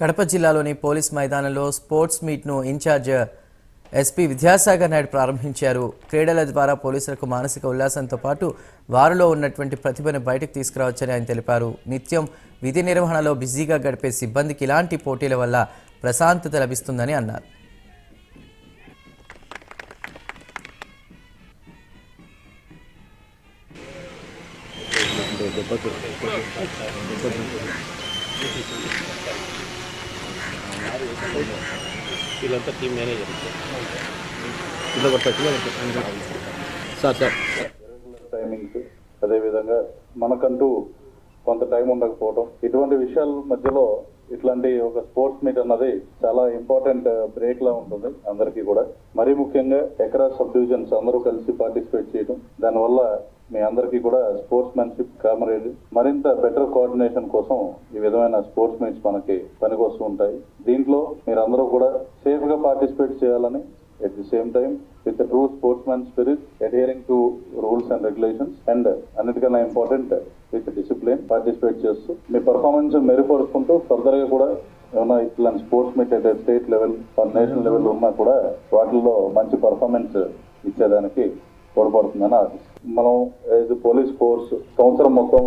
కడప జిల్లాలోని పోలీస్ మైదానంలో స్పోర్ట్స్ మీట్ను ఇన్ఛార్జ్ ఎస్పీ విద్యాసాగర్ నాయుడు ప్రారంభించారు. క్రీడల ద్వారా పోలీసులకు మానసిక ఉల్లాసంతో పాటు వారిలో ఉన్నటువంటి ప్రతిభను బయటకు తీసుకురావచ్చని ఆయన తెలిపారు. నిత్యం విధి నిర్వహణలో బిజీగా గడిపే సిబ్బందికి ఇలాంటి పోటీల వల్ల ప్రశాంతత లభిస్తుందని అన్నారు. వీళ్ళంతా టీం మేనేజర్ టైమింగ్స్, అదేవిధంగా మనకంటూ కొంత టైం ఉండకపోవడం, ఇటువంటి విషయాల మధ్యలో ఇట్లాంటి ఒక స్పోర్ట్స్ మీట్ అన్నది చాలా ఇంపార్టెంట్ బ్రేక్ లా ఉంటుంది అందరికీ కూడా. మరీ ముఖ్యంగా ఎకరా సబ్ డివిజన్స్ అందరూ కలిసి పార్టిసిపేట్ చేయడం, దానివల్ల మీ అందరికీ కూడా స్పోర్ట్స్ మ్యాన్షిప్, కామరేజ్, మరింత బెటర్ కోఆర్డినేషన్ కోసం ఈ విధమైన స్పోర్ట్స్ మీట్స్ మనకి పనికొస్తూ ఉంటాయి. దీంట్లో మీరందరూ కూడా సేఫ్ గా పార్టిసిపేట్ చేయాలని, at the same time with the true sportsman spirit, adhering to rules and regulations, and అన్నిటికన్నా ఇంపార్టెంట్ విత్ డిసిప్లిన్ పార్టిసిపేట్ చేస్తూ మీ పర్ఫార్మెన్స్ మెరుగుపరుచుకుంటూ ఫర్దర్ గా కూడా ఏమైనా ఇట్లాంటి స్పోర్ట్స్ మీట్ అయితే స్టేట్ లెవెల్, నేషనల్ లెవెల్ ఉన్నా కూడా వాటిల్లో మంచి పర్ఫార్మెన్స్ ఇచ్చేదానికి తోడ్పడుతుందని ఆశిస్తున్నాం. మనం పోలీస్ ఫోర్స్ సంవత్సరం మొత్తం